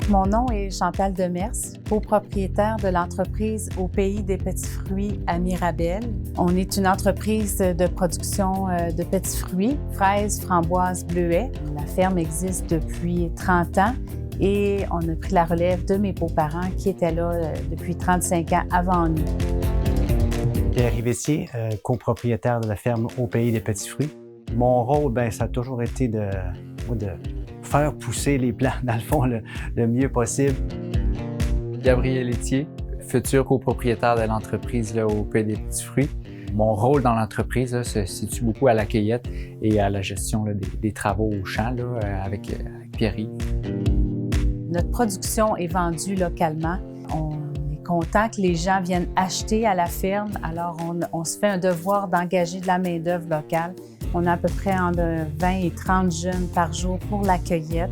Mon nom est Chantal Demers, copropriétaire de l'entreprise Au Pays des Petits Fruits à Mirabel. On est une entreprise de production de petits fruits, fraises, framboises, bleuets. La ferme existe depuis 30 ans et on a pris la relève de mes beaux-parents qui étaient là depuis 35 ans avant nous. Pierre Rivestier, copropriétaire de la ferme Au Pays des Petits Fruits. Mon rôle, ça a toujours été de faire pousser les plants, dans le fond, le mieux possible. Gabriel Etier, futur copropriétaire de l'entreprise Au Pays des Petits Fruits. Mon rôle dans l'entreprise se situe beaucoup à la cueillette et à la gestion des travaux au champ avec Pierre-Yves. Notre production est vendue localement. On est content que les gens viennent acheter à la ferme, alors on se fait un devoir d'engager de la main-d'œuvre locale. On a à peu près entre 20 et 30 jeunes par jour pour la cueillette.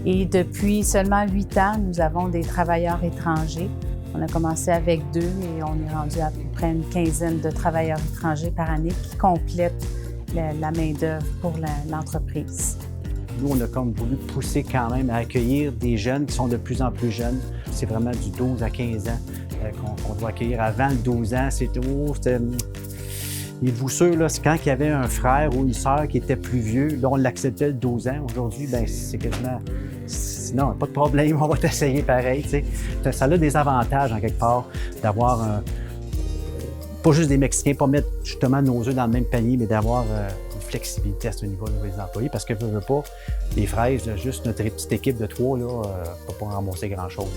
Et depuis seulement 8 ans, nous avons des travailleurs étrangers. On a commencé avec 2 et on est rendu à peu près une quinzaine de travailleurs étrangers par année qui complètent la main-d'œuvre pour l'entreprise. Nous, on a comme voulu pousser quand même à accueillir des jeunes qui sont de plus en plus jeunes. C'est vraiment du 12 à 15 ans qu'on doit accueillir. Avant le 12 ans, c'était... Êtes-vous sûr, là, c'est quand il y avait un frère ou une sœur qui était plus vieux, là, on l'acceptait le 12 ans. Aujourd'hui, c'est quasiment... Non, pas de problème, on va t'essayer pareil, tu sais. Ça a des avantages, en quelque part, d'avoir pas juste des Mexicains, pas mettre justement nos œufs dans le même panier, mais d'avoir une flexibilité à ce niveau de nos employés, parce que veut pas, les fraises, là, juste notre petite équipe de 3, là, ne peut pas ramasser grand-chose.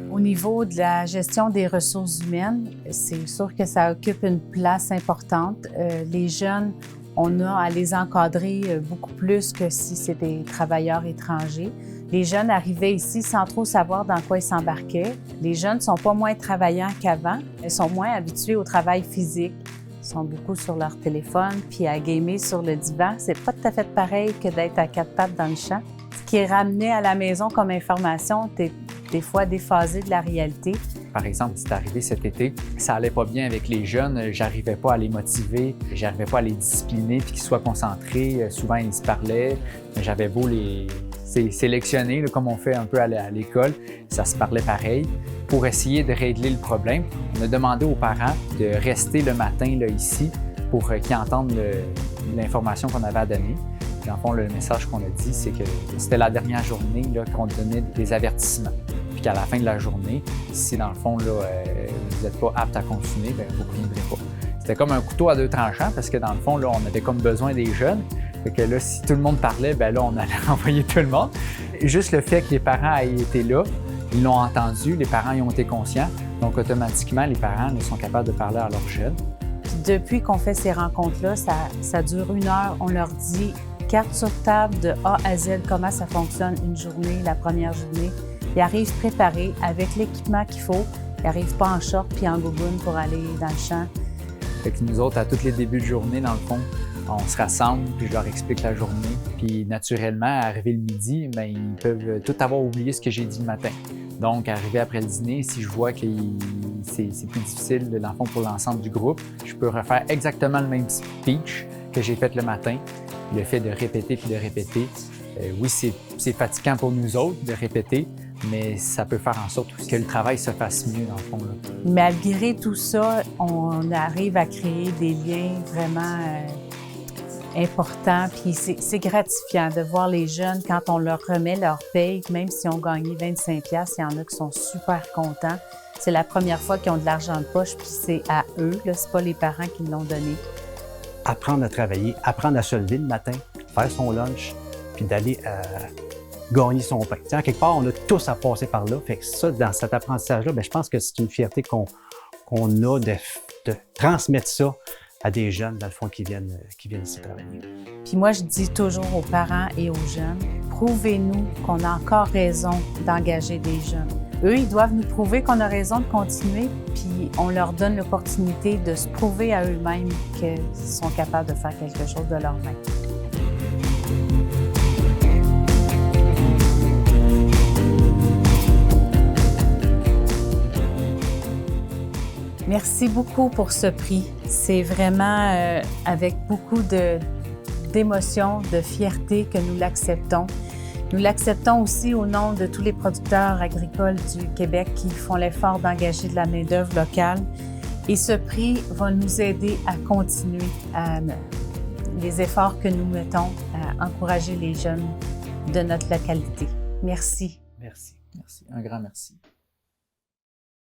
Au niveau de la gestion des ressources humaines, c'est sûr que ça occupe une place importante. Les jeunes, on a à les encadrer beaucoup plus que si c'était des travailleurs étrangers. Les jeunes arrivaient ici sans trop savoir dans quoi ils s'embarquaient. Les jeunes ne sont pas moins travaillants qu'avant. Ils sont moins habitués au travail physique. Ils sont beaucoup sur leur téléphone puis à gamer sur le divan. C'est pas tout à fait pareil que d'être à 4 pattes dans le champ. Ce qui est ramené à la maison comme information, des fois déphasé de la réalité. Par exemple, c'est arrivé cet été, ça allait pas bien avec les jeunes, j'arrivais pas à les motiver, j'arrivais pas à les discipliner puis qu'ils soient concentrés. Souvent, ils se parlaient, j'avais beau les sélectionner, là, comme on fait un peu à l'école, ça se parlait pareil. Pour essayer de régler le problème, on a demandé aux parents de rester le matin là, ici pour qu'ils entendent l'information qu'on avait à donner. Dans le fond, le message qu'on a dit, c'est que c'était la dernière journée là, qu'on donnait des avertissements. Puis qu'à la fin de la journée, si dans le fond, là, vous n'êtes pas apte à continuer, vous ne reviendrez pas. C'était comme un couteau à 2 tranchants parce que dans le fond, là, on avait comme besoin des jeunes. Fait que là, si tout le monde parlait, là, on allait envoyer tout le monde. Et juste le fait que les parents aient été là, ils l'ont entendu, les parents y ont été conscients. Donc, automatiquement, les parents sont capables de parler à leurs jeunes. Puis depuis qu'on fait ces rencontres-là, ça dure 1 heure. On leur dit carte sur table de A à Z, comment ça fonctionne une journée, la première journée. Ils arrivent préparés avec l'équipement qu'il faut. Ils n'arrivent pas en short puis en gougoune pour aller dans le champ. Fait que nous autres, à tous les débuts de journée, dans le fond, on se rassemble puis je leur explique la journée. Puis naturellement, arrivé le midi, ils peuvent tout avoir oublié ce que j'ai dit le matin. Donc, arrivé après le dîner, si je vois que c'est plus difficile, dans le fond, pour l'ensemble du groupe, je peux refaire exactement le même speech que j'ai fait le matin. Le fait de répéter puis de répéter, oui, c'est fatigant pour nous autres de répéter, mais ça peut faire en sorte que le travail se fasse mieux, dans le fond. Là. Malgré tout ça, on arrive à créer des liens vraiment importants. Puis c'est gratifiant de voir les jeunes, quand on leur remet leur paye, même si on gagné 25$, il y en a qui sont super contents. C'est la première fois qu'ils ont de l'argent de poche, puis c'est à eux, là, c'est pas les parents qui l'ont donné. Apprendre à travailler, apprendre à se lever le matin, faire son lunch, puis d'aller gagner son pain. T'sais, en quelque part, on a tous à passer par là. Fait que ça, dans cet apprentissage-là, je pense que c'est une fierté qu'on a de transmettre ça à des jeunes, dans le fond, qui viennent ici travailler. Puis moi, je dis toujours aux parents et aux jeunes, prouvez-nous qu'on a encore raison d'engager des jeunes. Eux, ils doivent nous prouver qu'on a raison de continuer, puis on leur donne l'opportunité de se prouver à eux-mêmes qu'ils sont capables de faire quelque chose de leur main. Merci beaucoup pour ce prix. C'est vraiment avec beaucoup d'émotion, de fierté que nous l'acceptons. Nous l'acceptons aussi au nom de tous les producteurs agricoles du Québec qui font l'effort d'engager de la main-d'œuvre locale. Et ce prix va nous aider à continuer les efforts que nous mettons à encourager les jeunes de notre localité. Merci. Merci. Merci. Un grand merci.